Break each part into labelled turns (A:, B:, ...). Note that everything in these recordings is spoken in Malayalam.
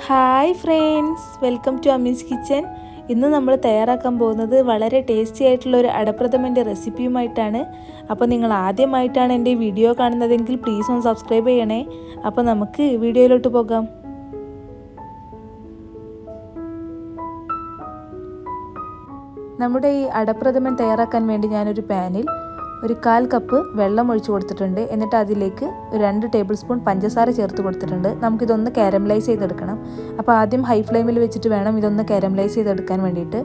A: Hi friends, welcome to Ammi's kitchen. ഇന്ന് നമ്മൾ തയ്യാറാക്കാൻ പോകുന്നത് വളരെ ടേസ്റ്റി ആയിട്ടുള്ള ഒരു അടപ്രഥമൻ്റെ റെസിപ്പിയുമായിട്ടാണ്. അപ്പോൾ നിങ്ങൾ ആദ്യമായിട്ടാണ് എൻ്റെ വീഡിയോ കാണുന്നതെങ്കിൽ പ്ലീസ് ഒന്ന് സബ്സ്ക്രൈബ് ചെയ്യണേ. അപ്പോൾ നമുക്ക് വീഡിയോയിലോട്ട് പോകാം. നമ്മുടെ ഈ അടപ്രഥമൻ തയ്യാറാക്കാൻ വേണ്ടി ഞാനൊരു പാനിൽ ഒരു 1/4 കപ്പ് വെള്ളം ഒഴിച്ചു കൊടുത്തിട്ടുണ്ട്. എന്നിട്ട് അതിലേക്ക് 2 ടേബിൾ സ്പൂൺ പഞ്ചസാര ചേർത്ത് കൊടുത്തിട്ടുണ്ട്. നമുക്കിതൊന്ന് കാരമലൈസ് ചെയ്തെടുക്കണം. അപ്പോൾ ആദ്യം ഹൈ ഫ്ലെയിമിൽ വെച്ചിട്ട് വേണം ഇതൊന്ന് കാരമലൈസ് ചെയ്തെടുക്കാൻ വേണ്ടിയിട്ട്.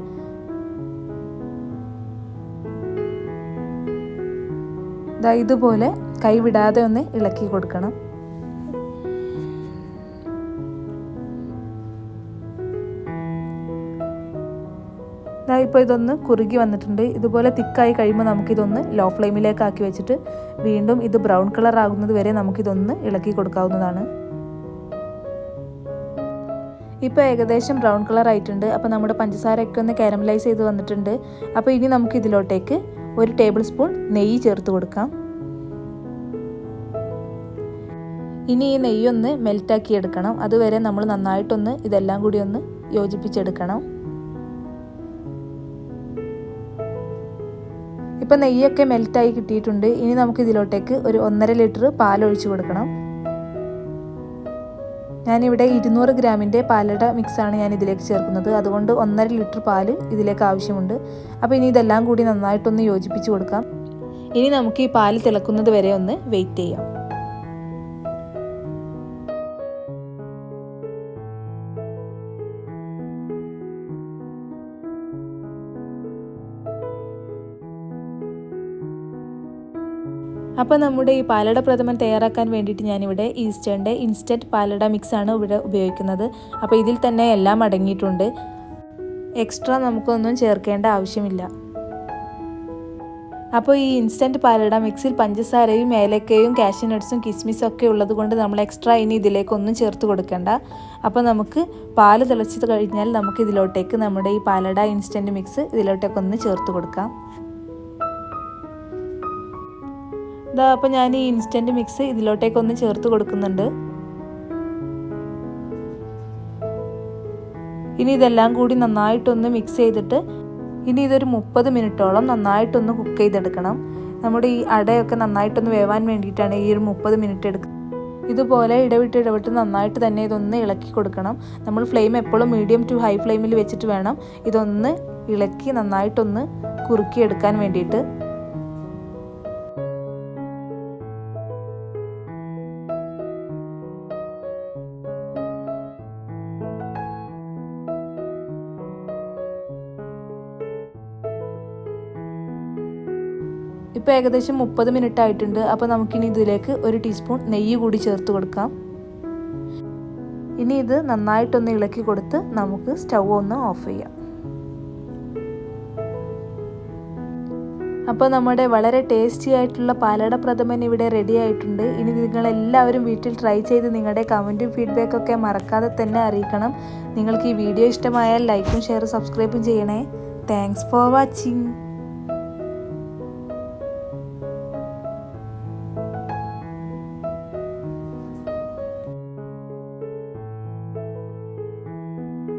A: ഇതുപോലെ കൈവിടാതെ ഒന്ന് ഇളക്കി കൊടുക്കണം. ഇപ്പോൾ ഇതൊന്ന് കുറുകി വന്നിട്ടുണ്ട്. ഇതുപോലെ തിക്കായി കഴിയുമ്പോൾ നമുക്കിതൊന്ന് ലോ ഫ്ലെയിമിലേക്ക് ആക്കി വെച്ചിട്ട് വീണ്ടും ഇത് ബ്രൗൺ കളർ ആകുന്നത് വരെ നമുക്കിതൊന്ന് ഇളക്കി കൊടുക്കാവുന്നതാണ്. ഇപ്പോൾ ഏകദേശം ബ്രൗൺ കളർ ആയിട്ടുണ്ട്. അപ്പോൾ നമ്മുടെ പഞ്ചസാരയൊക്കെ ഒന്ന് കാരമലൈസ് ചെയ്ത് വന്നിട്ടുണ്ട്. അപ്പോൾ ഇനി നമുക്ക് ഇതിലോട്ടേക്ക് 1 ടേബിൾ സ്പൂൺ നെയ്യ് ചേർത്ത് കൊടുക്കാം. ഇനി ഈ നെയ്യൊന്ന് മെൽറ്റാക്കി എടുക്കണം. അതുവരെ നമ്മൾ നന്നായിട്ടൊന്ന് ഇതെല്ലാം കൂടി ഒന്ന് യോജിപ്പിച്ചെടുക്കണം. ഇപ്പം നെയ്യൊക്കെ മെൽറ്റായി കിട്ടിയിട്ടുണ്ട്. ഇനി നമുക്ക് ഇതിലോട്ടേക്ക് ഒരു 1.5 ലിറ്റർ പാൽ ഒഴിച്ചു കൊടുക്കണം. ഞാനിവിടെ 200 ഗ്രാമിൻ്റെ പാലട മിക്സാണ് ഞാൻ ഇതിലേക്ക് ചേർക്കുന്നത്. അതുകൊണ്ട് 1.5 ലിറ്റർ പാൽ ഇതിലേക്ക് ആവശ്യമുണ്ട്. അപ്പോൾ ഇനി ഇതെല്ലാം കൂടി നന്നായിട്ടൊന്ന് യോജിപ്പിച്ച് കൊടുക്കാം. ഇനി നമുക്ക് ഈ പാൽ തിളക്കുന്നത് വരെ ഒന്ന് വെയിറ്റ് ചെയ്യാം. അപ്പോൾ നമ്മുടെ ഈ പാലട പ്രഥമൻ തയ്യാറാക്കാൻ വേണ്ടിയിട്ട് ഞാനിവിടെ ഈസ്റ്റേണിൻ്റെ ഇൻസ്റ്റൻറ്റ് പാലട മിക്സാണ് ഇവിടെ ഉപയോഗിക്കുന്നത്. അപ്പോൾ ഇതിൽ തന്നെ എല്ലാം അടങ്ങിയിട്ടുണ്ട്. എക്സ്ട്രാ നമുക്കൊന്നും ചേർക്കേണ്ട ആവശ്യമില്ല. അപ്പോൾ ഈ ഇൻസ്റ്റൻറ്റ് പാലട മിക്സിൽ പഞ്ചസാരയും ഏലക്കയും കാഷ്യൂ നട്ട്സും കിസ്മിസും ഒക്കെ ഉള്ളത് കൊണ്ട് നമ്മൾ എക്സ്ട്രാ ഇനി ഇതിലേക്കൊന്നും ചേർത്ത് കൊടുക്കേണ്ട. അപ്പോൾ നമുക്ക് പാല് തിളച്ച് കഴിഞ്ഞാൽ നമുക്ക് ഇതിലോട്ടേക്ക് നമ്മുടെ ഈ പാലട ഇൻസ്റ്റൻറ്റ് മിക്സ് ഇതിലോട്ടേക്കൊന്ന് ചേർത്ത് കൊടുക്കാം. അപ്പോൾ ഞാൻ ഈ ഇൻസ്റ്റൻറ്റ് മിക്സ് ഇതിലോട്ടേക്കൊന്ന് ചേർത്ത് കൊടുക്കുന്നുണ്ട്. ഇനി ഇതെല്ലാം കൂടി നന്നായിട്ടൊന്ന് മിക്സ് ചെയ്തിട്ട് ഇനി ഇതൊരു 30 മിനിറ്റോളം നന്നായിട്ടൊന്ന് കുക്ക് ചെയ്തെടുക്കണം. നമ്മുടെ ഈ അടയൊക്കെ നന്നായിട്ടൊന്ന് വേവാൻ വേണ്ടിയിട്ടാണ് ഈ ഒരു 30 മിനിറ്റ് എടുക്കുന്നത്. ഇതുപോലെ ഇടവിട്ട് നന്നായിട്ട് തന്നെ ഇതൊന്ന് ഇളക്കി കൊടുക്കണം. നമ്മൾ ഫ്ലെയിം എപ്പോഴും മീഡിയം ടു ഹൈ ഫ്ലെയിമിൽ വെച്ചിട്ട് വേണം ഇതൊന്ന് ഇളക്കി നന്നായിട്ടൊന്ന് കുറുക്കിയെടുക്കാൻ വേണ്ടിയിട്ട്. ഇപ്പോൾ ഏകദേശം 30 മിനിറ്റ് ആയിട്ടുണ്ട്. അപ്പോൾ നമുക്കിനി ഇതിലേക്ക് 1 ടീസ്പൂൺ നെയ്യ് കൂടി ചേർത്ത് കൊടുക്കാം. ഇനി ഇത് നന്നായിട്ടൊന്ന് ഇളക്കി കൊടുത്ത് നമുക്ക് സ്റ്റൗ ഒന്ന് ഓഫ് ചെയ്യാം. അപ്പോൾ നമ്മുടെ വളരെ ടേസ്റ്റി ആയിട്ടുള്ള പാലട പ്രഥമൻ ഇവിടെ റെഡി ആയിട്ടുണ്ട്. ഇനി നിങ്ങളെല്ലാവരും വീട്ടിൽ ട്രൈ ചെയ്ത് നിങ്ങളുടെ കമൻറ്റും ഫീഡ്ബാക്കൊക്കെ മറക്കാതെ തന്നെ അറിയിക്കണം. നിങ്ങൾക്ക് ഈ വീഡിയോ ഇഷ്ടമായാൽ ലൈക്കും ഷെയറും സബ്സ്ക്രൈബും ചെയ്യണേ. Thanks for watching.